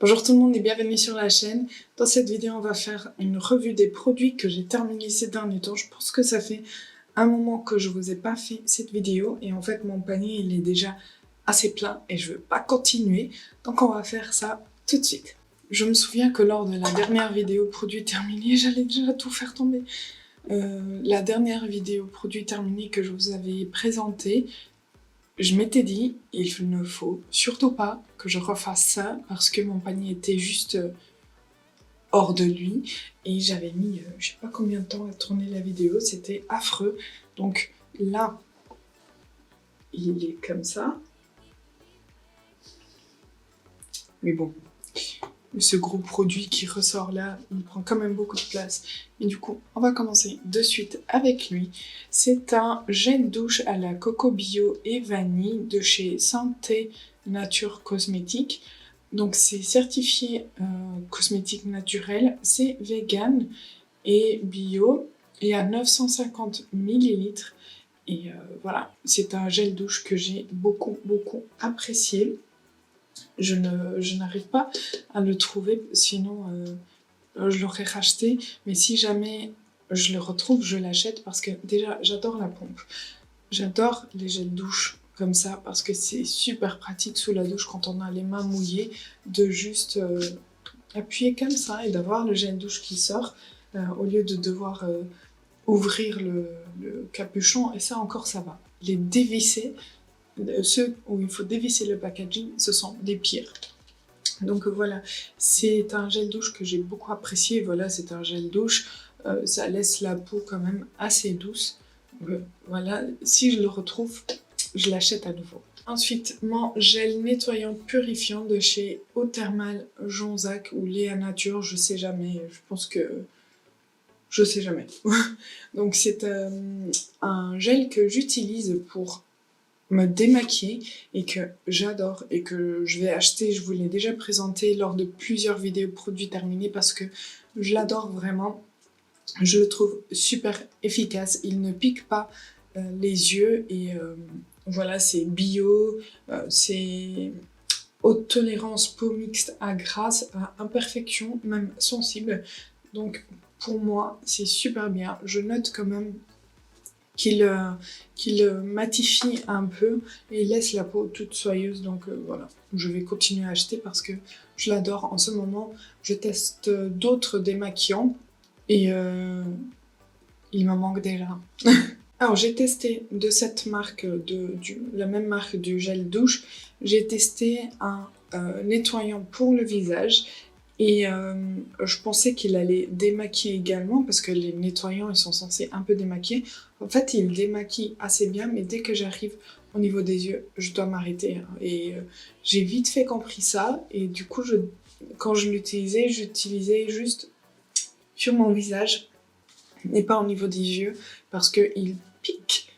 Bonjour tout le monde et bienvenue sur la chaîne. Dans cette vidéo, on va faire une revue des produits que j'ai terminés ces derniers temps. Je pense que ça fait un moment que je vous ai pas fait cette vidéo et en fait mon panier il est déjà assez plein et je veux pas continuer. Donc on va faire ça tout de suite. Je me souviens que lors de la dernière vidéo produits terminés, j'allais déjà tout faire tomber. La dernière vidéo produits terminés que je vous avais présentée, je m'étais dit, il ne faut surtout pas que je refasse ça parce que mon panier était juste hors de lui et j'avais mis je sais pas combien de temps à tourner la vidéo, c'était affreux. Donc là, il est comme ça. Mais bon, ce gros produit qui ressort là, il prend quand même beaucoup de place. Et du coup, on va commencer de suite avec lui. C'est un gel douche à la coco bio et vanille de chez Santé Nature Cosmétique. Donc c'est certifié cosmétique naturel, c'est vegan et bio et à 950 ml. Et voilà, c'est un gel douche que j'ai beaucoup apprécié. Je n'arrive pas à le trouver, sinon je l'aurais racheté. Mais si jamais je le retrouve, je l'achète parce que déjà, j'adore la pompe. J'adore les gels douche comme ça parce que c'est super pratique sous la douche quand on a les mains mouillées de juste appuyer comme ça et d'avoir le gel douche qui sort au lieu de devoir ouvrir le capuchon. Et ça encore, ça va. Les dévisser, ceux où il faut dévisser le packaging, ce sont les pires. Donc voilà, c'est un gel douche que j'ai beaucoup apprécié. Voilà, c'est un gel douche, ça laisse la peau quand même assez douce. Voilà, si je le retrouve, je l'achète à nouveau. Ensuite, mon gel nettoyant purifiant de chez Eau Thermale Jonzac ou Léa Nature, je sais jamais, je pense que... Je sais jamais. Donc c'est un gel que j'utilise pour me démaquiller et que j'adore et que je vais acheter. Je vous l'ai déjà présenté lors de plusieurs vidéos produits terminés parce que je l'adore vraiment. Je le trouve super efficace, il ne pique pas les yeux et voilà, c'est bio, c'est haute tolérance peau mixte à grasse, à imperfection, même sensible. Donc pour moi, c'est super bien. Je note quand même qu'il matifie un peu et laisse la peau toute soyeuse. Donc voilà, je vais continuer à acheter parce que je l'adore. En ce moment, je teste d'autres démaquillants et il m'en manque déjà. Alors j'ai testé de cette marque, la même marque du gel douche, j'ai testé un nettoyant pour le visage. Et je pensais qu'il allait démaquiller également parce que les nettoyants ils sont censés un peu démaquiller. En fait il démaquille assez bien mais dès que j'arrive au niveau des yeux je dois m'arrêter. Et j'ai vite fait compris ça et du coup quand je l'utilisais, j'utilisais juste sur mon visage et pas au niveau des yeux parce qu'il pique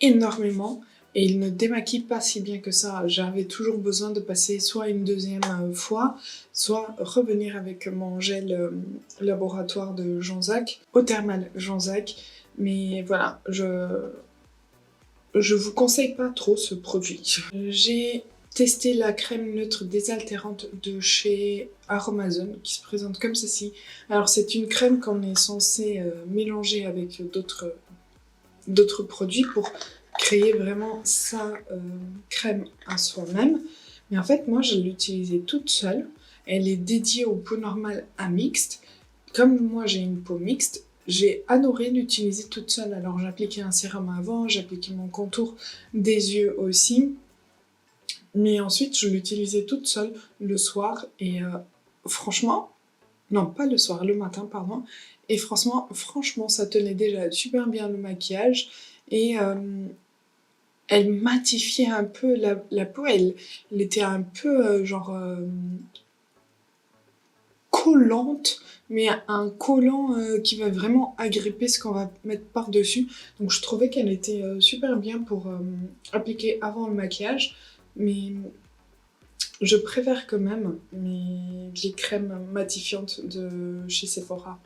énormément. Et il ne démaquille pas si bien que ça. J'avais toujours besoin de passer soit une deuxième fois, soit revenir avec mon gel laboratoire de Jonzac, Eau Thermale Jonzac. Mais voilà, je vous conseille pas trop ce produit. J'ai testé la crème neutre désaltérante de chez Aromazone qui se présente comme ceci. Alors c'est une crème qu'on est censé mélanger avec d'autres produits pour créer vraiment sa crème à soi-même. Mais en fait, moi, je l'ai utilisée toute seule. Elle est dédiée aux peaux normales à mixte. Comme moi, j'ai une peau mixte, j'ai adoré l'utiliser toute seule. Alors, j'appliquais un sérum avant, j'appliquais mon contour des yeux aussi. Mais ensuite, je l'utilisais toute seule le soir. Et franchement, non, pas le soir, le matin, pardon. Et franchement, ça tenait déjà super bien le maquillage. Et elle matifiait un peu la peau, elle était un peu collante, mais un collant qui va vraiment agripper ce qu'on va mettre par-dessus. Donc je trouvais qu'elle était super bien pour appliquer avant le maquillage, mais je préfère quand même les crèmes matifiantes de chez Sephora.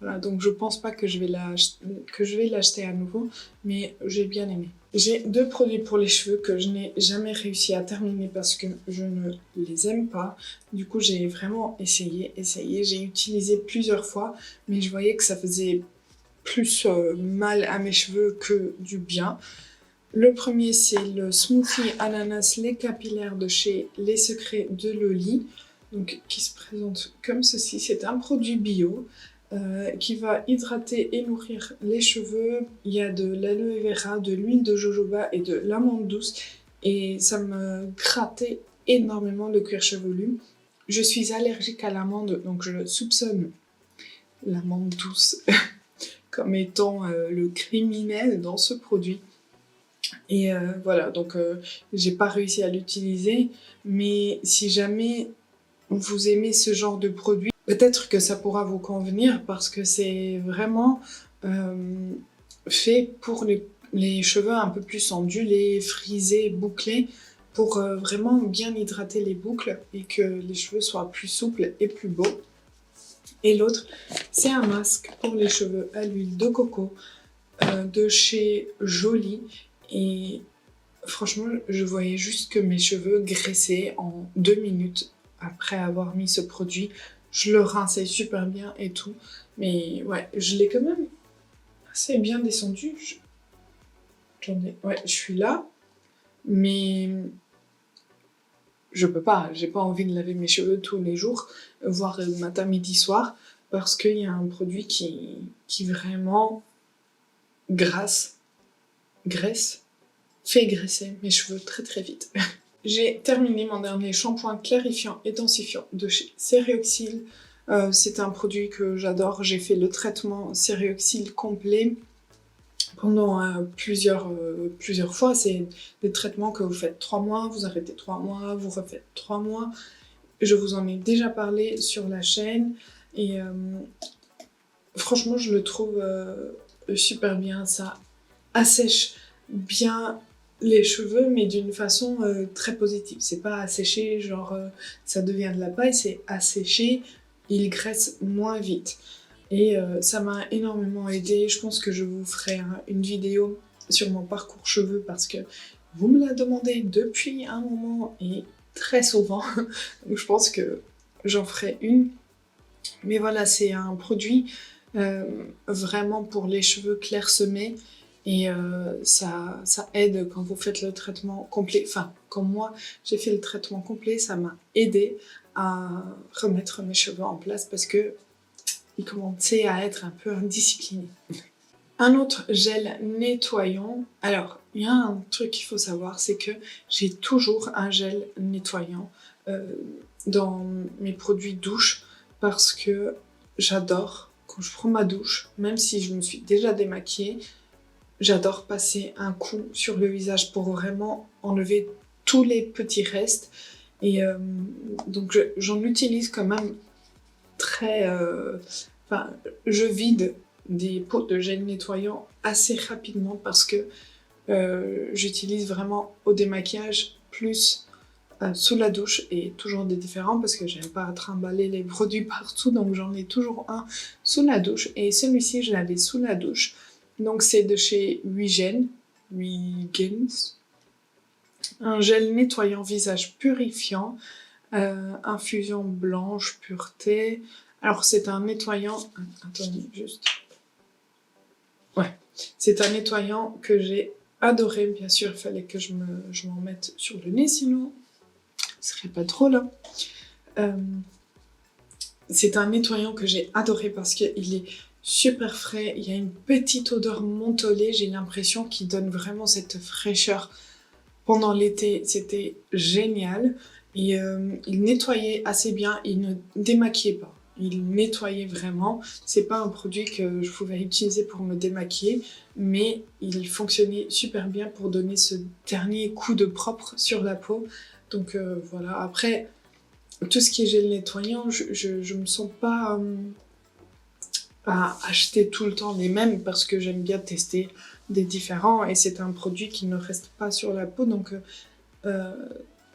Voilà, donc je pense pas que je vais l'acheter à nouveau, mais j'ai bien aimé. J'ai 2 produits pour les cheveux que je n'ai jamais réussi à terminer parce que je ne les aime pas. Du coup, j'ai vraiment essayé. J'ai utilisé plusieurs fois, mais je voyais que ça faisait plus mal à mes cheveux que du bien. Le premier, c'est le Smoothie Ananas lait capillaire de chez Les Secrets de Loli, donc qui se présente comme ceci. C'est un produit bio qui va hydrater et nourrir les cheveux. Il y a de l'aloe vera, de l'huile de jojoba et de l'amande douce, et ça me grattait énormément le cuir chevelu. Je suis allergique à l'amande, donc je soupçonne l'amande douce comme étant le criminel dans ce produit. Et voilà, donc j'ai pas réussi à l'utiliser, mais si jamais vous aimez ce genre de produit, peut-être que ça pourra vous convenir parce que c'est vraiment fait pour les cheveux un peu plus ondulés, frisés, bouclés, pour vraiment bien hydrater les boucles et que les cheveux soient plus souples et plus beaux. Et l'autre, c'est un masque pour les cheveux à l'huile de coco de chez Jolie. Et franchement, je voyais juste que mes cheveux graissaient en 2 minutes après avoir mis ce produit. Je le rinçais super bien et tout. Mais ouais, je l'ai quand même assez bien descendu. Ouais, je suis là. Mais je peux pas. J'ai pas envie de laver mes cheveux tous les jours, voire matin, midi, soir. Parce qu'il y a un produit qui vraiment graisse, fait graisser mes cheveux très très vite. J'ai terminé mon dernier shampoing clarifiant et densifiant de chez Serioxyl. C'est un produit que j'adore. J'ai fait le traitement Serioxyl complet pendant plusieurs fois. C'est des traitements que vous faites 3 mois, vous arrêtez 3 mois, vous refaites 3 mois. Je vous en ai déjà parlé sur la chaîne et franchement je le trouve super bien. Ça assèche bien les cheveux, mais d'une façon très positive. C'est pas asséché, genre ça devient de la paille, c'est asséché, il graisse moins vite. Et ça m'a énormément aidé. Je pense que je vous ferai une vidéo sur mon parcours cheveux parce que vous me la demandez depuis un moment et très souvent. Donc je pense que j'en ferai une. Mais voilà, c'est un produit vraiment pour les cheveux clairsemés. Et ça aide quand vous faites le traitement complet. Enfin, comme moi, j'ai fait le traitement complet, ça m'a aidé à remettre mes cheveux en place parce que ils commençaient à être un peu indisciplinés. Un autre gel nettoyant. Alors, il y a un truc qu'il faut savoir, c'est que j'ai toujours un gel nettoyant dans mes produits douche parce que j'adore, quand je prends ma douche, même si je me suis déjà démaquillée, j'adore passer un coup sur le visage pour vraiment enlever tous les petits restes. Et donc j'en utilise quand même très... Enfin, je vide des pots de gel nettoyant assez rapidement parce que j'utilise vraiment au démaquillage plus sous la douche et toujours des différents parce que j'aime pas trimballer les produits partout, donc j'en ai toujours un sous la douche et celui-ci je l'avais sous la douche. Donc c'est de chez Wigens, un gel nettoyant visage purifiant, infusion blanche, pureté. Alors c'est un nettoyant, attendez juste, ouais, c'est un nettoyant que j'ai adoré, bien sûr il fallait que je m'en mette sur le nez sinon ce serait pas drôle. C'est un nettoyant que j'ai adoré parce qu'il est super frais, il y a une petite odeur mentholée, j'ai l'impression qu'il donne vraiment cette fraîcheur pendant l'été, c'était génial. Et il nettoyait assez bien, il ne démaquillait pas, il nettoyait vraiment. C'est pas un produit que je pouvais utiliser pour me démaquiller, mais il fonctionnait super bien pour donner ce dernier coup de propre sur la peau. Donc voilà, après, tout ce qui est gel nettoyant, je me sens pas à acheter tout le temps les mêmes parce que j'aime bien tester des différents et c'est un produit qui ne reste pas sur la peau, donc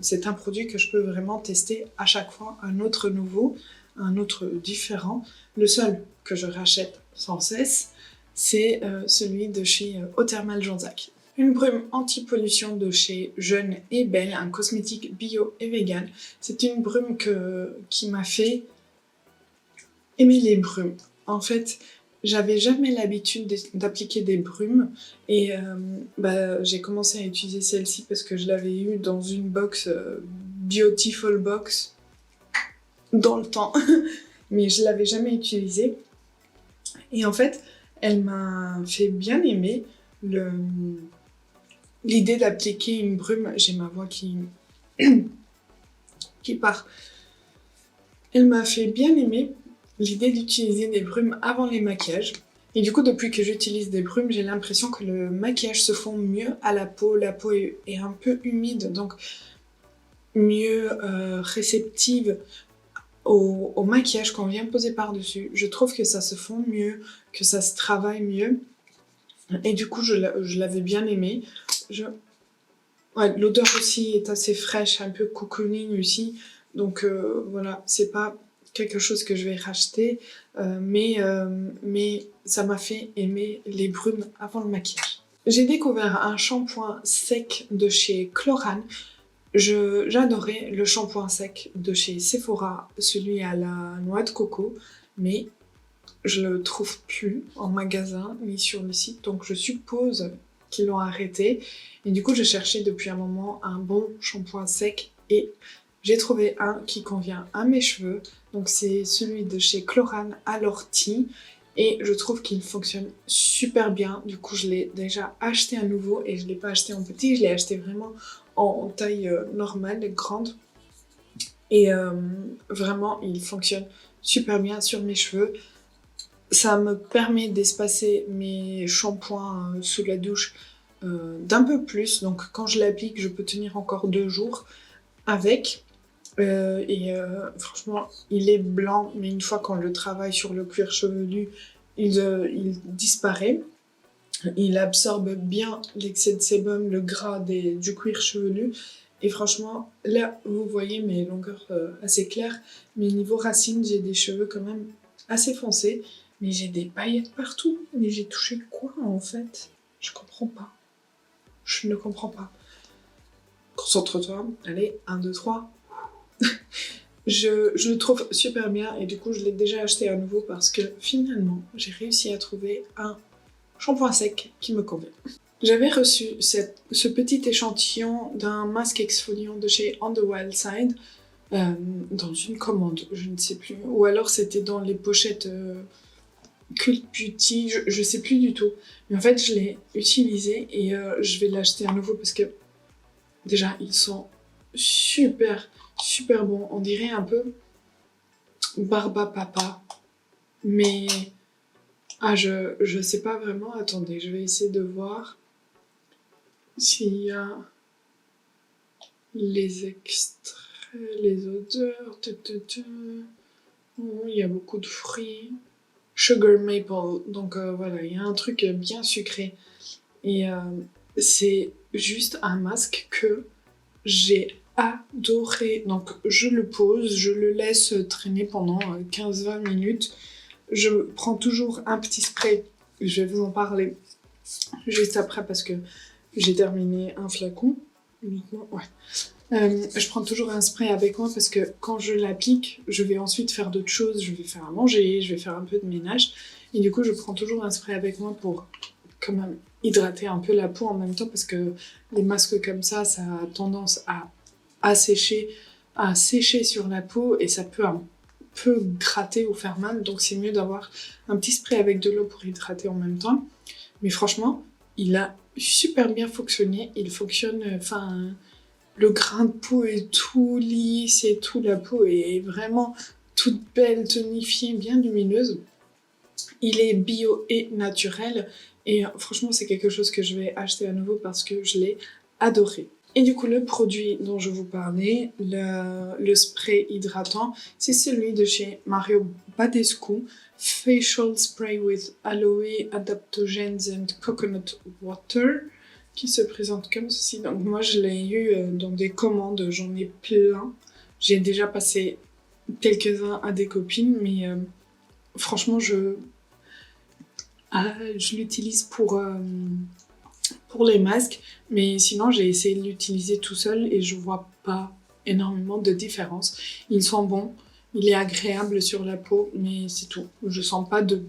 c'est un produit que je peux vraiment tester à chaque fois, un autre nouveau, un autre différent. Le seul que je rachète sans cesse, c'est celui de chez Eau Thermale Jonzac. Une brume anti-pollution de chez Jeune et Belle, un cosmétique bio et vegan. C'est une brume qui m'a fait aimer les brumes. En fait, j'avais jamais l'habitude d'appliquer des brumes et j'ai commencé à utiliser celle-ci parce que je l'avais eue dans une box Beautiful Box dans le temps, mais je l'avais jamais utilisée. Et en fait, elle m'a fait bien aimer l'idée d'appliquer une brume. J'ai ma voix qui part. Elle m'a fait bien aimer l'idée d'utiliser des brumes avant les maquillages. Et du coup, depuis que j'utilise des brumes, j'ai l'impression que le maquillage se fond mieux à la peau. La peau est un peu humide, donc mieux réceptive au maquillage qu'on vient poser par-dessus. Je trouve que ça se fond mieux, que ça se travaille mieux. Et du coup, je l'avais bien aimé. Ouais, l'odeur aussi est assez fraîche, un peu cocooning aussi. Donc voilà, c'est pas quelque chose que je vais racheter, mais ça m'a fait aimer les brumes avant le maquillage. J'ai découvert un shampoing sec de chez Chlorane. J'adorais le shampoing sec de chez Sephora, celui à la noix de coco, mais je le trouve plus en magasin ni sur le site, donc je suppose qu'ils l'ont arrêté. Et du coup, je cherchais depuis un moment un bon shampoing sec et j'ai trouvé un qui convient à mes cheveux. Donc c'est celui de chez Chlorane à l'ortie et je trouve qu'il fonctionne super bien. Du coup, je l'ai déjà acheté à nouveau et je l'ai pas acheté en petit, je l'ai acheté vraiment en taille normale, grande. Et vraiment, il fonctionne super bien sur mes cheveux. Ça me permet d'espacer mes shampoings sous la douche d'un peu plus. Donc quand je l'applique, je peux tenir encore 2 jours avec. Franchement, il est blanc, mais une fois qu'on le travaille sur le cuir chevelu, il disparaît. Il absorbe bien l'excès de sébum, le gras du cuir chevelu. Et franchement, là, vous voyez mes longueurs assez claires. Mais niveau racines, j'ai des cheveux quand même assez foncés. Mais j'ai des paillettes partout. Mais j'ai touché quoi, en fait? Je comprends pas. Je ne comprends pas. Concentre-toi. Allez, 1, 2, 3. Je le trouve super bien. Et du coup, je l'ai déjà acheté à nouveau parce que finalement, j'ai réussi à trouver un shampoing sec qui me convient. J'avais reçu ce petit échantillon d'un masque exfoliant de chez On the Wild Side dans une commande, je ne sais plus. Ou alors c'était dans les pochettes Cult Beauty, je sais plus du tout. Mais en fait, je l'ai utilisé et je vais l'acheter à nouveau parce que déjà, ils sont super, super bons. On dirait un peu Barba Papa. Mais... Ah, je sais pas vraiment. Attendez, je vais essayer de voir s'il y a les extraits, les odeurs. Il y a beaucoup de fruits. Sugar maple. Donc voilà, il y a un truc bien sucré. Et c'est juste un masque que j'ai adoré. Donc je le pose, je le laisse traîner pendant 15-20 minutes. Je prends toujours un petit spray, je vais vous en parler juste après parce que j'ai terminé un flacon, uniquement, ouais. Je prends toujours un spray avec moi parce que quand je l'applique, je vais ensuite faire d'autres choses, je vais faire à manger, je vais faire un peu de ménage, et du coup je prends toujours un spray avec moi pour quand même hydrater un peu la peau en même temps parce que les masques comme ça a tendance à sécher sur la peau et ça peut gratter ou faire mal, donc c'est mieux d'avoir un petit spray avec de l'eau pour hydrater en même temps. Mais franchement, il a super bien fonctionné, il fonctionne, le grain de peau est tout lisse et tout, la peau est vraiment toute belle, tonifiée, bien lumineuse. Il est bio et naturel et franchement c'est quelque chose que je vais acheter à nouveau parce que je l'ai adoré. Et du coup, le produit dont je vous parlais, le spray hydratant, c'est celui de chez Mario Badescu, Facial Spray with Aloe Adaptogens and Coconut Water, qui se présente comme ceci. Donc moi, je l'ai eu dans des commandes, j'en ai plein. J'ai déjà passé quelques-uns à des copines, mais franchement, je l'utilise pour pour les masques, mais sinon j'ai essayé de l'utiliser tout seul et je vois pas énormément de différence. Il sent bon, il est agréable sur la peau, mais c'est tout. Je sens pas de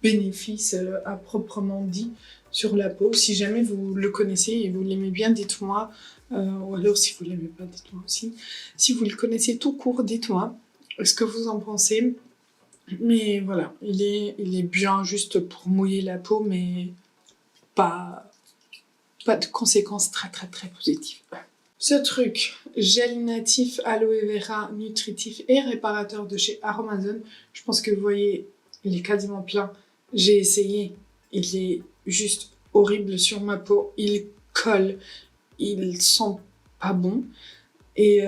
bénéfice à proprement dit sur la peau. Si jamais vous le connaissez et vous l'aimez bien, dites-moi. Ou alors si vous l'aimez pas, dites-moi aussi. Si vous le connaissez tout court, dites-moi ce que vous en pensez. Mais voilà, il est bien juste pour mouiller la peau, mais pas de conséquences très très très positives. Ce truc, gel natif aloe vera nutritif et réparateur de chez Aromazone, je pense que vous voyez, il est quasiment plein. J'ai essayé, il est juste horrible sur ma peau, il colle, il sent pas bon. Et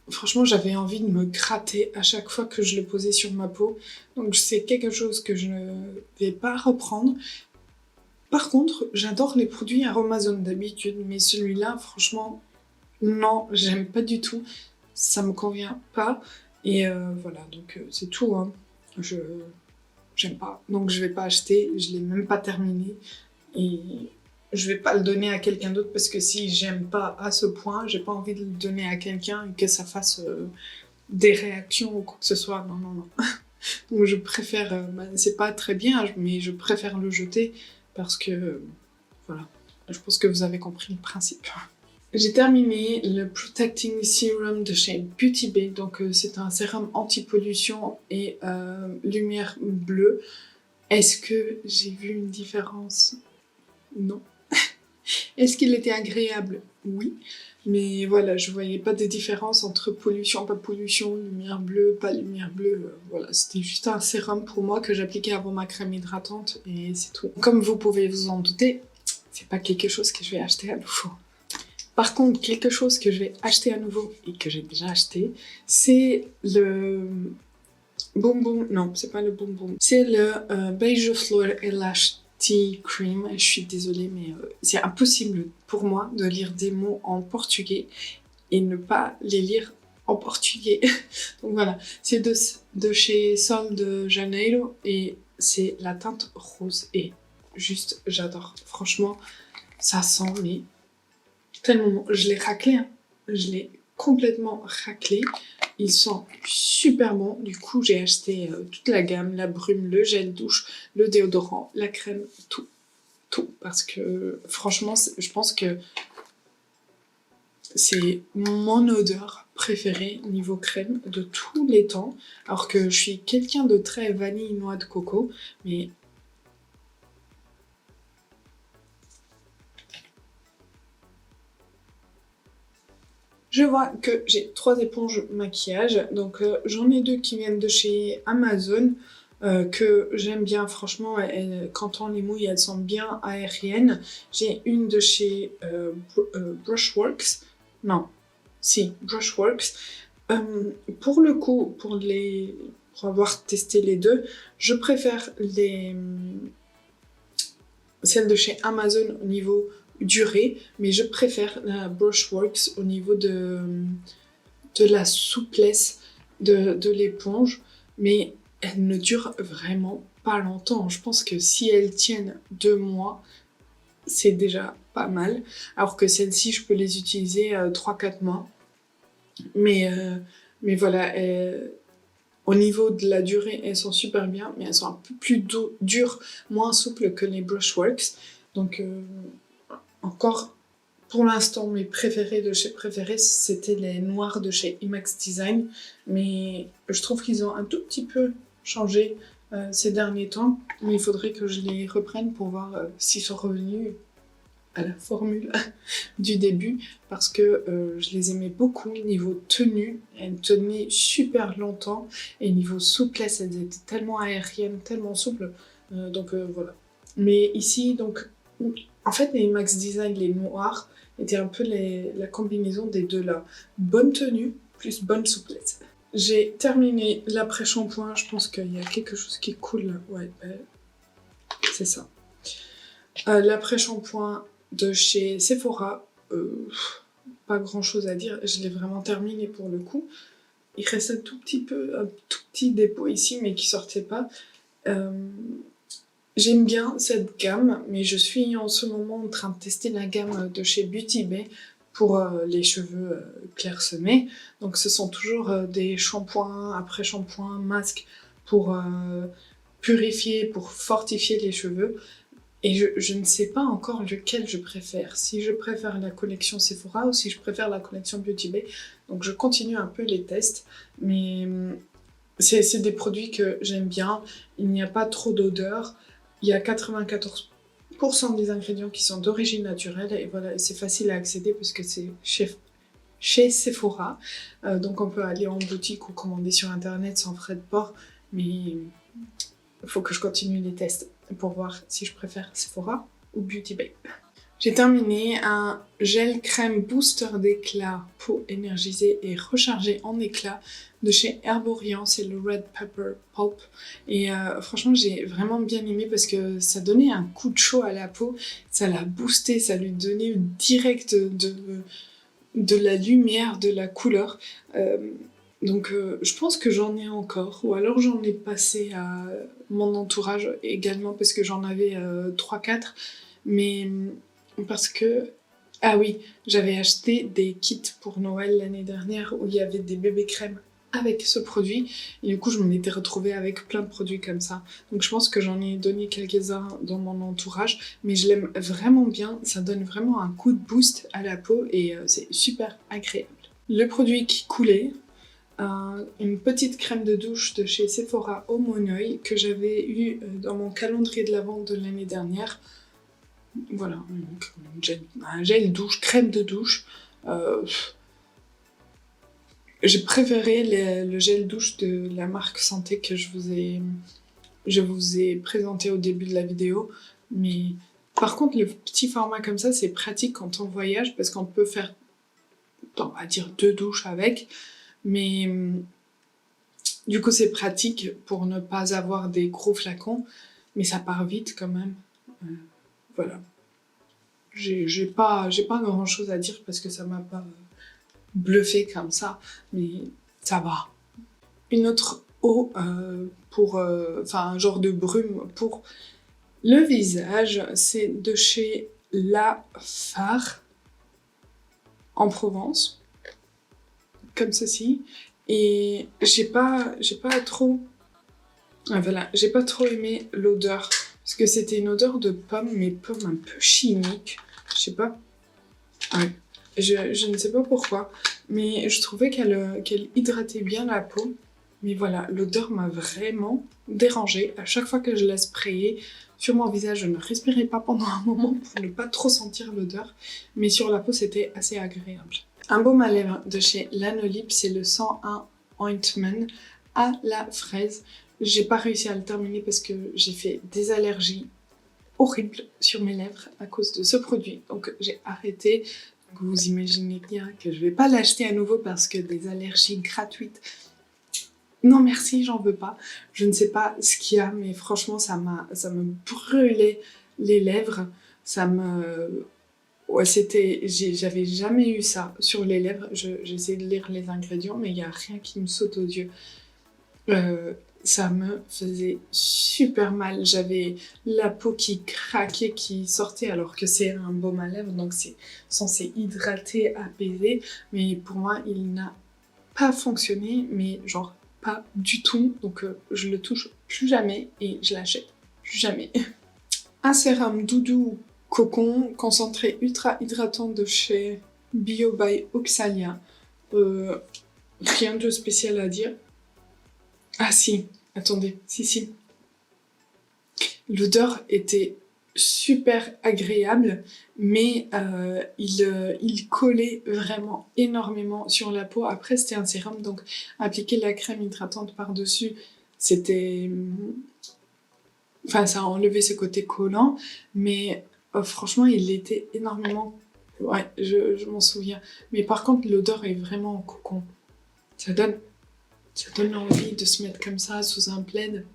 franchement, j'avais envie de me gratter à chaque fois que je le posais sur ma peau. Donc c'est quelque chose que je ne vais pas reprendre. Par contre, j'adore les produits Aromazone d'habitude, mais celui-là, franchement, non, j'aime pas du tout. Ça me convient pas. Et voilà, donc c'est tout. Hein. J'aime pas. Donc je vais pas acheter, je l'ai même pas terminé. Et je vais pas le donner à quelqu'un d'autre parce que si j'aime pas à ce point, j'ai pas envie de le donner à quelqu'un et que ça fasse des réactions ou quoi que ce soit. Non, non, non. Donc je préfère, c'est pas très bien, mais je préfère le jeter parce que, voilà, je pense que vous avez compris le principe. J'ai terminé le Protecting Serum de chez Beauty Bay, donc c'est un sérum anti-pollution et lumière bleue. Est-ce que j'ai vu une différence? Non. Est-ce qu'il était agréable? Oui. Mais voilà, je voyais pas de différence entre pollution, pas pollution, lumière bleue, pas lumière bleue. Voilà, c'était juste un sérum pour moi que j'appliquais avant ma crème hydratante et c'est tout. Comme vous pouvez vous en douter, c'est pas quelque chose que je vais acheter à nouveau. Par contre, quelque chose que je vais acheter à nouveau et que j'ai déjà acheté, c'est le bonbon. Non, c'est pas le bonbon. C'est le Beige Fleur Elash Tea Cream. Je suis désolée, mais c'est impossible pour moi de lire des mots en portugais et ne pas les lire en portugais. Donc voilà, c'est de chez Sol de Janeiro et c'est la teinte rose et juste j'adore. Franchement, ça sent mais tellement, je l'ai raclé, hein. Je l'ai complètement raclé. Il sent super bon. Du coup, j'ai acheté toute la gamme, la brume, le gel douche, le déodorant, la crème, tout. Tout. Parce que franchement, je pense que c'est mon odeur préférée niveau crème de tous les temps. Alors que je suis quelqu'un de très vanille, noix de coco. Mais je vois que j'ai 3 éponges maquillage, donc j'en ai 2 qui viennent de chez Amazon, que j'aime bien, franchement, quand on les mouille, elles sont bien aériennes. J'ai une de chez Brushworks, non, si, Brushworks. Pour le coup, pour avoir testé les deux, je préfère celle de chez Amazon au niveau durée, mais je préfère la Brushworks au niveau de la souplesse de l'éponge, mais elles ne durent vraiment pas longtemps. Je pense que si elles tiennent 2 mois, c'est déjà pas mal, alors que celles-ci, je peux les utiliser 3-4 mois. Mais voilà, au niveau de la durée, elles sont super bien, mais elles sont un peu plus dures, moins souples que les Brushworks. Donc, encore, pour l'instant, mes préférés de chez préférés, c'était les noirs de chez Imax Design. Mais je trouve qu'ils ont un tout petit peu changé ces derniers temps. Mais il faudrait que je les reprenne pour voir s'ils sont revenus à la formule du début, parce que je les aimais beaucoup. Niveau tenue, elles tenaient super longtemps, et niveau souplesse, elles étaient tellement aériennes, tellement souples, donc voilà. Mais ici, donc, en fait, les Max Design, les noirs, étaient un peu la combinaison des deux là. Bonne tenue, plus bonne souplesse. J'ai terminé l'après-shampoing, je pense qu'il y a quelque chose qui coule là. Ouais, c'est ça. L'après-shampoing de chez Sephora, pas grand chose à dire, je l'ai vraiment terminé pour le coup. Il reste un tout petit dépôt ici, mais qui sortait pas. J'aime bien cette gamme, mais je suis en ce moment en train de tester la gamme de chez Beauty Bay pour les cheveux clairsemés. Donc ce sont toujours des shampoings, après shampoings, masques pour purifier, pour fortifier les cheveux. Et je ne sais pas encore lequel je préfère. Si je préfère la collection Sephora ou si je préfère la collection Beauty Bay. Donc je continue un peu les tests, mais c'est des produits que j'aime bien. Il n'y a pas trop d'odeur. Il y a 94% des ingrédients qui sont d'origine naturelle et voilà, c'est facile à accéder parce que c'est chez Sephora. Donc on peut aller en boutique ou commander sur internet sans frais de port, mais il faut que je continue les tests pour voir si je préfère Sephora ou Beauty Bay. J'ai terminé un gel crème booster d'éclat, peau énergisée et rechargée en éclat de chez Herborian, c'est le Red Pepper Pulp. Et franchement, j'ai vraiment bien aimé parce que ça donnait un coup de chaud à la peau, ça l'a boosté, ça lui donnait direct de la lumière, de la couleur. Donc je pense que j'en ai encore, ou alors j'en ai passé à mon entourage également parce que j'en avais 3-4, mais parce que... Ah oui, j'avais acheté des kits pour Noël l'année dernière où il y avait des bébés crèmes avec ce produit, et du coup je m'en étais retrouvée avec plein de produits comme ça. Donc je pense que j'en ai donné quelques-uns dans mon entourage, mais je l'aime vraiment bien, ça donne vraiment un coup de boost à la peau et c'est super agréable. Le produit qui coulait, une petite crème de douche de chez Sephora au Monoi que j'avais eu dans mon calendrier de l'Avent de l'année dernière. Voilà, un gel douche, crème de douche. J'ai préféré le gel douche de la marque Santé que je vous ai présenté au début de la vidéo. Mais par contre, le petit format comme ça, c'est pratique quand on voyage parce qu'on peut faire, on va dire, 2 douches avec. Mais du coup, c'est pratique pour ne pas avoir des gros flacons. Mais ça part vite quand même. Voilà. J'ai pas grand chose à dire parce que ça m'a pas bluffé comme ça, mais ça va. Une autre eau pour, un genre de brume pour le visage, c'est de chez La Phare en Provence, comme ceci. Et j'ai pas trop aimé l'odeur. Parce que c'était une odeur de pomme, mais pomme un peu chimique. Je sais pas. Ouais. Je ne sais pas pourquoi. Mais je trouvais qu'elle hydratait bien la peau. Mais voilà, l'odeur m'a vraiment dérangée. À chaque fois que je la sprayais sur mon visage, je ne respirais pas pendant un moment pour ne pas trop sentir l'odeur. Mais sur la peau, c'était assez agréable. Un baume à lèvres de chez Lanolip, c'est le 101 Ointment à la fraise. J'ai pas réussi à le terminer parce que j'ai fait des allergies horribles sur mes lèvres à cause de ce produit. Donc j'ai arrêté. Donc vous imaginez bien que je vais pas l'acheter à nouveau parce que des allergies gratuites, non merci, j'en veux pas. Je ne sais pas ce qu'il y a, mais franchement ça me brûlait les lèvres. Ouais, j'avais jamais eu ça sur les lèvres. J'essaie de lire les ingrédients, mais il n'y a rien qui me saute aux yeux. Ça me faisait super mal. J'avais la peau qui craquait, qui sortait, alors que c'est un baume à lèvres, donc c'est censé hydrater, apaiser. Mais pour moi, il n'a pas fonctionné, mais genre pas du tout. Donc je le touche plus jamais et je l'achète plus jamais. Un sérum doudou cocon concentré ultra hydratant de chez Bio by Oxalia. Rien de spécial à dire. Ah si, attendez, si. L'odeur était super agréable, mais il collait vraiment énormément sur la peau. Après, c'était un sérum, donc appliquer la crème hydratante par-dessus, c'était... Enfin, ça a enlevé ce côté collant, mais franchement, il était énormément... Ouais, je m'en souviens. Mais par contre, l'odeur est vraiment en cocon. Ça donne envie de se mettre comme ça sous un plaid.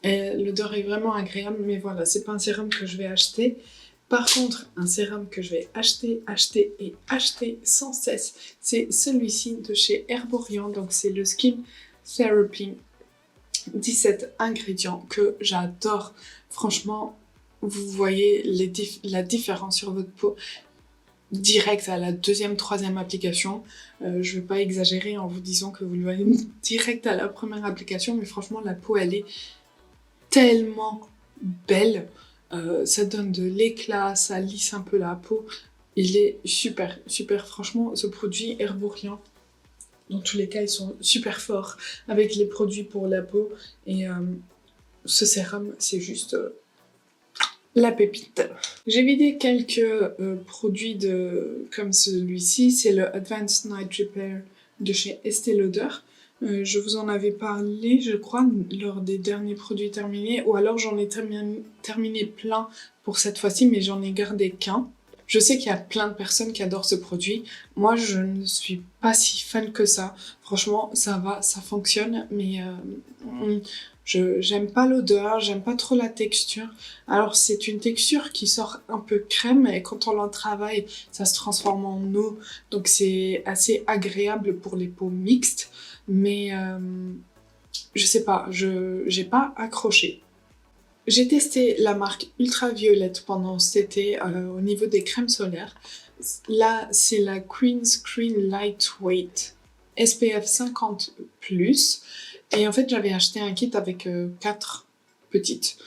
Et l'odeur est vraiment agréable, mais voilà, c'est pas un sérum que je vais acheter. Par contre, un sérum que je vais acheter et acheter sans cesse, c'est celui-ci de chez Herborian, donc c'est le Skin Therapy. 17 ingrédients que j'adore. Franchement, vous voyez la différence sur votre peau direct à la deuxième, troisième application. Je vais pas exagérer en vous disant que vous le voyez direct à la première application, mais franchement, la peau, elle est tellement belle. Ça donne de l'éclat, ça lisse un peu la peau. Il est super, super. Franchement, ce produit Herborian, dans tous les cas, ils sont super forts avec les produits pour la peau. Et ce sérum, c'est juste la pépite. J'ai vidé quelques produits comme celui-ci. C'est le Advanced Night Repair de chez Estée Lauder. Je vous en avais parlé, je crois, lors des derniers produits terminés. Ou alors j'en ai terminé plein pour cette fois-ci, mais j'en ai gardé qu'un. Je sais qu'il y a plein de personnes qui adorent ce produit. Moi, je ne suis pas si fan que ça. Franchement, ça va, ça fonctionne, mais j'aime pas l'odeur, j'aime pas trop la texture. Alors, c'est une texture qui sort un peu crème, et quand on la travaille, ça se transforme en eau. Donc, c'est assez agréable pour les peaux mixtes, mais je sais pas, j'ai pas accroché. J'ai testé la marque Ultraviolette pendant cet été au niveau des crèmes solaires. Là, c'est la Queen Screen Lightweight SPF 50+. Et en fait, j'avais acheté un kit avec 4 petites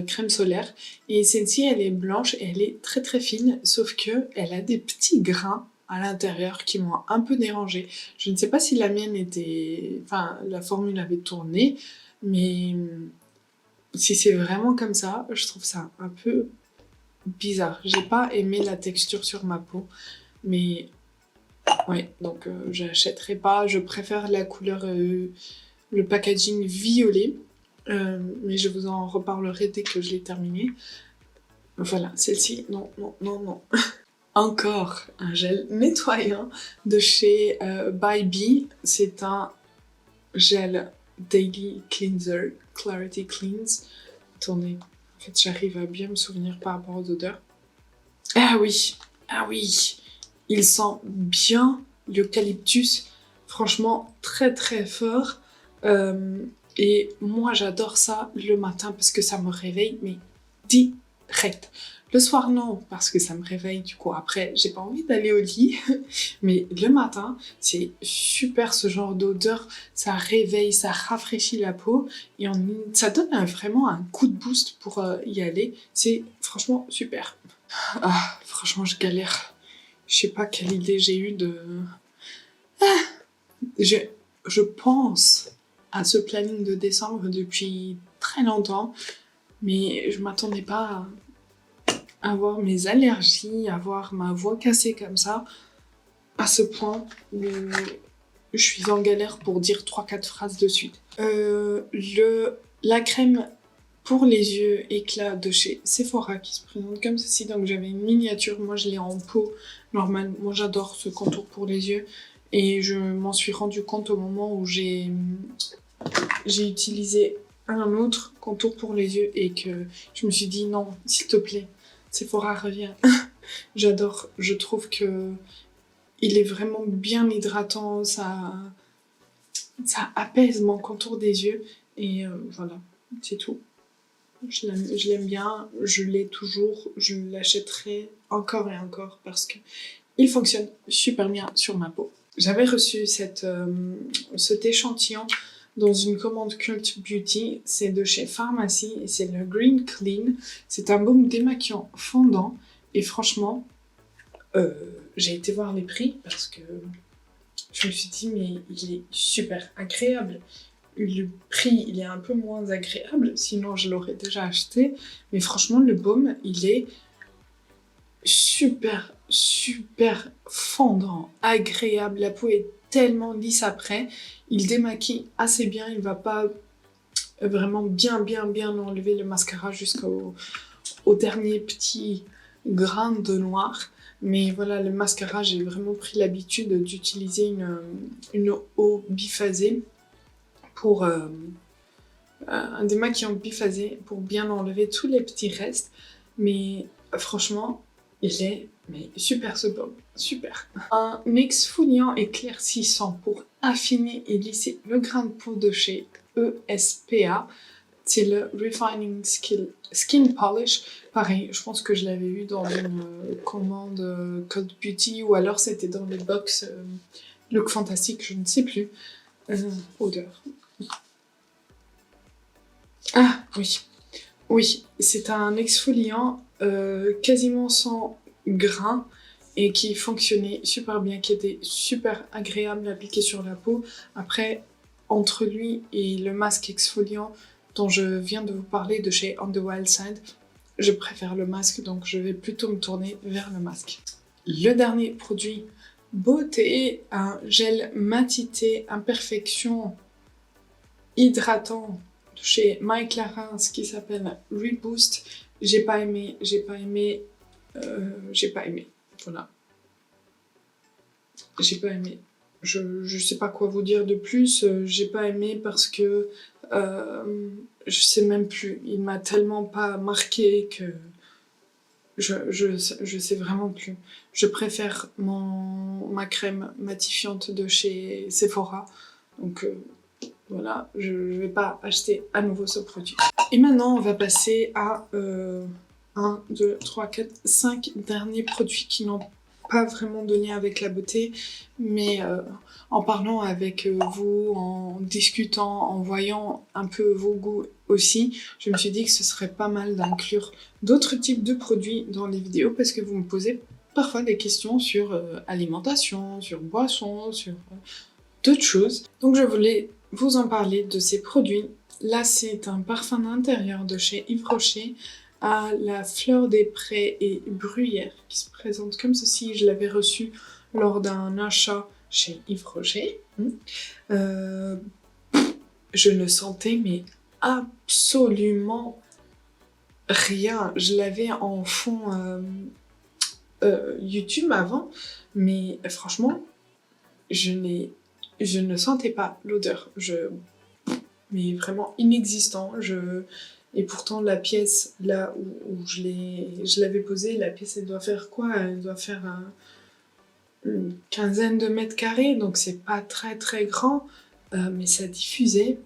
crèmes solaires. Et celle-ci, elle est blanche et elle est très très fine, sauf que elle a des petits grains à l'intérieur qui m'ont un peu dérangée. Je ne sais pas si la mienne était... Enfin, la formule avait tourné, mais... Si c'est vraiment comme ça, je trouve ça un peu bizarre. J'ai pas aimé la texture sur ma peau, mais ouais, donc j'achèterai pas. Je préfère la couleur, le packaging violet, mais je vous en reparlerai dès que je l'ai terminé. Voilà, celle-ci, non, non, non, non. Encore un gel nettoyant de chez By Bee. C'est un gel Daily Cleanser Clarity Cleanse. Attendez, en fait j'arrive à bien me souvenir par rapport aux odeurs. Ah oui, il sent bien l'eucalyptus, franchement très très fort. Et moi j'adore ça le matin parce que ça me réveille, mais direct. Le soir non, parce que ça me réveille, du coup après j'ai pas envie d'aller au lit. Mais le matin, c'est super ce genre d'odeur, ça réveille, ça rafraîchit la peau et ça donne vraiment un coup de boost pour y aller. C'est franchement super. Ah, franchement je galère. Je sais pas quelle idée j'ai eue de... Je pense à ce planning de décembre depuis très longtemps, mais je m'attendais pas à avoir mes allergies, à avoir ma voix cassée comme ça, à ce point où je suis en galère pour dire 3-4 phrases de suite. La crème pour les yeux éclat de chez Sephora qui se présente comme ceci. Donc j'avais une miniature, moi je l'ai en pot normal. Moi j'adore ce contour pour les yeux. Et je m'en suis rendu compte au moment où j'ai utilisé un autre contour pour les yeux et que je me suis dit non, s'il te plaît, Sephora revient. J'adore, je trouve que il est vraiment bien hydratant, ça apaise mon contour des yeux et voilà, c'est tout. Je l'aime bien, je l'ai toujours, je l'achèterai encore et encore parce que il fonctionne super bien sur ma peau. J'avais reçu cet échantillon dans une commande Cult Beauty, c'est de chez Pharmacy et c'est le Green Clean. C'est un baume démaquillant fondant et franchement, j'ai été voir les prix parce que je me suis dit mais il est super agréable. Le prix il est un peu moins agréable, sinon je l'aurais déjà acheté. Mais franchement le baume il est super fondant, agréable. La peau est tellement lisse après. Il démaquille assez bien, il va pas vraiment bien enlever le mascara jusqu'au dernier petit grain de noir. Mais voilà, le mascara, j'ai vraiment pris l'habitude d'utiliser une eau biphasée pour un démaquillant biphasé pour bien enlever tous les petits restes. Mais franchement, il est super ce baume, super. Un exfoliant éclaircissant pour affiner et lisser le grain de peau de chez ESPA. C'est le Refining Skin Polish. Pareil, je pense que je l'avais eu dans une commande Code Beauty ou alors c'était dans les box Look Fantastique, je ne sais plus. Odeur. Ah oui, oui, c'est un exfoliant quasiment sans grain et qui fonctionnait super bien, qui était super agréable à appliquer sur la peau. Après, entre lui et le masque exfoliant dont je viens de vous parler de chez On the Wild Side, je préfère le masque, donc je vais plutôt me tourner vers le masque. Le dernier produit beauté, un gel matité imperfection hydratant de chez Mike Larins qui s'appelle Reboost. J'ai pas aimé. Voilà. J'ai pas aimé. Je sais pas quoi vous dire de plus. J'ai pas aimé parce que je sais même plus. Il m'a tellement pas marqué que je sais vraiment plus. Je préfère ma crème matifiante de chez Sephora. Donc voilà, je vais pas acheter à nouveau ce produit. Et maintenant, on va passer à 1, 2, 3, 4, 5 derniers produits qui n'ont pas vraiment de lien avec la beauté, mais en parlant avec vous, en discutant, en voyant un peu vos goûts aussi, je me suis dit que ce serait pas mal d'inclure d'autres types de produits dans les vidéos parce que vous me posez parfois des questions sur alimentation, sur boissons, sur d'autres choses. Donc je voulais vous en parler de ces produits. Là, c'est un parfum d'intérieur de chez Yves Rocher à la fleur des prés et bruyère qui se présente comme ceci. Je l'avais reçu lors d'un achat chez Yves Rocher. Je ne sentais mais absolument rien. Je l'avais en fond YouTube avant, mais franchement, je ne sentais pas l'odeur. Mais vraiment inexistant. Et pourtant, la pièce, là où je l'avais posée, la pièce, elle doit faire quoi? Elle doit faire une quinzaine de mètres carrés, donc c'est pas très très grand, mais ça diffusait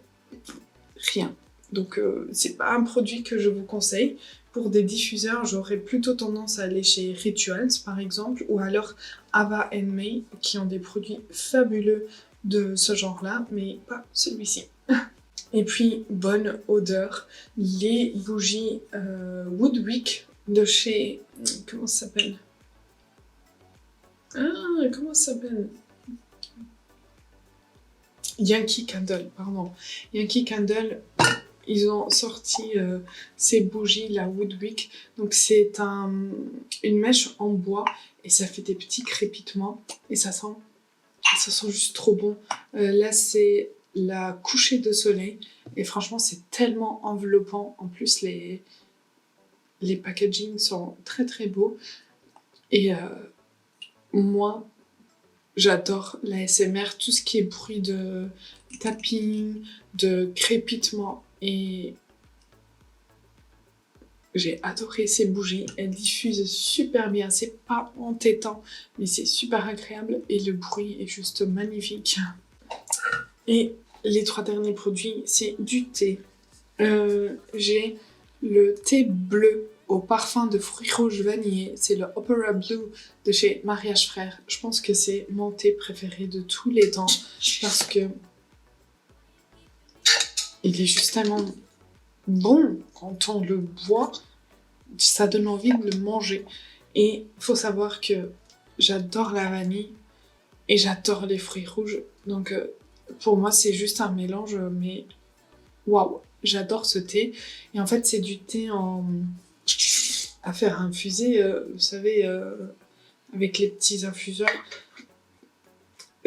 rien. Donc c'est pas un produit que je vous conseille. Pour des diffuseurs, j'aurais plutôt tendance à aller chez Rituals par exemple, ou alors Ava & May, qui ont des produits fabuleux de ce genre-là, mais pas celui-ci. Et puis, bonne odeur, les bougies Woodwick de chez... Comment ça s'appelle? Comment ça s'appelle? Yankee Candle, pardon. Yankee Candle, ils ont sorti ces bougies, la Woodwick. Donc c'est une mèche en bois et ça fait des petits crépitements et ça sent juste trop bon. Là, c'est la couchée de soleil et franchement, c'est tellement enveloppant. En plus, les packagings sont très très beaux. Et moi, j'adore l'ASMR, tout ce qui est bruit de tapping, de crépitement. Et j'ai adoré ces bougies. Elles diffusent super bien. C'est pas entêtant, mais c'est super agréable. Et le bruit est juste magnifique. Et les 3 derniers produits, c'est du thé. J'ai le thé bleu au parfum de fruits rouges vanillés. C'est le Opera Blue de chez Mariage Frères. Je pense que c'est mon thé préféré de tous les temps parce que il est juste tellement bon quand on le boit. Ça donne envie de le manger. Et il faut savoir que j'adore la vanille et j'adore les fruits rouges. Donc pour moi, c'est juste un mélange, mais waouh, j'adore ce thé. Et en fait, c'est du thé à faire infuser, vous savez, avec les petits infuseurs.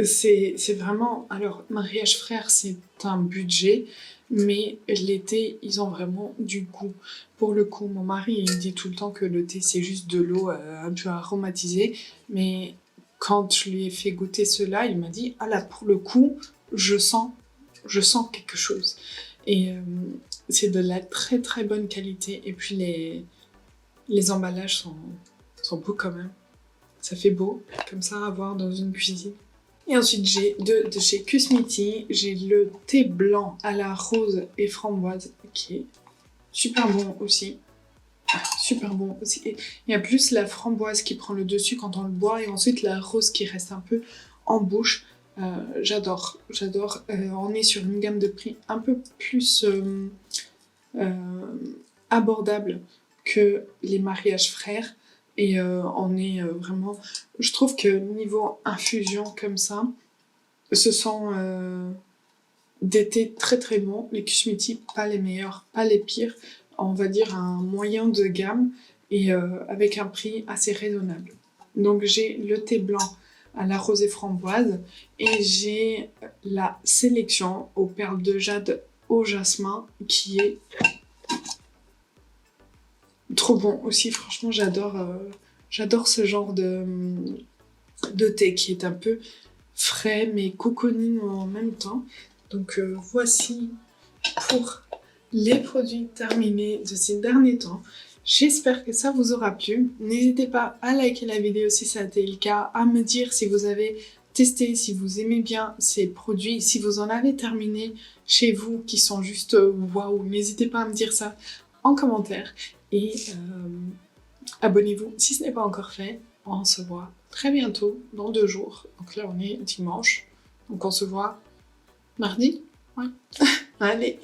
C'est vraiment... Alors, Mariage Frères, c'est un budget, mais les thés, ils ont vraiment du goût. Pour le coup, mon mari, il dit tout le temps que le thé, c'est juste de l'eau un peu aromatisée, mais quand je lui ai fait goûter cela, il m'a dit « Ah là, pour le coup, je sens quelque chose. » Et c'est de la très très bonne qualité. Et puis les emballages sont beaux quand même. Ça fait beau, comme ça, à voir dans une cuisine. Et ensuite j'ai de chez Kusmiti, j'ai le thé blanc à la rose et framboise qui est super bon aussi. Super bon aussi. Et il y a plus la framboise qui prend le dessus quand on le boit et ensuite la rose qui reste un peu en bouche. J'adore. On est sur une gamme de prix un peu plus abordable que les mariages frères. Et on est vraiment... Je trouve que niveau infusion comme ça, ce sont des thés très très bons. Les Kusmiti, pas les meilleurs, pas les pires. On va dire un moyen de gamme et avec un prix assez raisonnable. Donc j'ai le thé blanc à la rosée framboise et j'ai la sélection aux perles de jade au jasmin qui est trop bon aussi. Franchement, j'adore ce genre de thé qui est un peu frais mais cocooning en même temps. Donc voici pour les produits terminés de ces derniers temps. J'espère que ça vous aura plu. N'hésitez pas à liker la vidéo si ça a été le cas, à me dire si vous avez testé, si vous aimez bien ces produits, si vous en avez terminé chez vous qui sont juste waouh. N'hésitez pas à me dire ça en commentaire et abonnez-vous si ce n'est pas encore fait. On se voit très bientôt, dans 2 jours. Donc là on est dimanche, donc on se voit mardi. Ouais. Allez.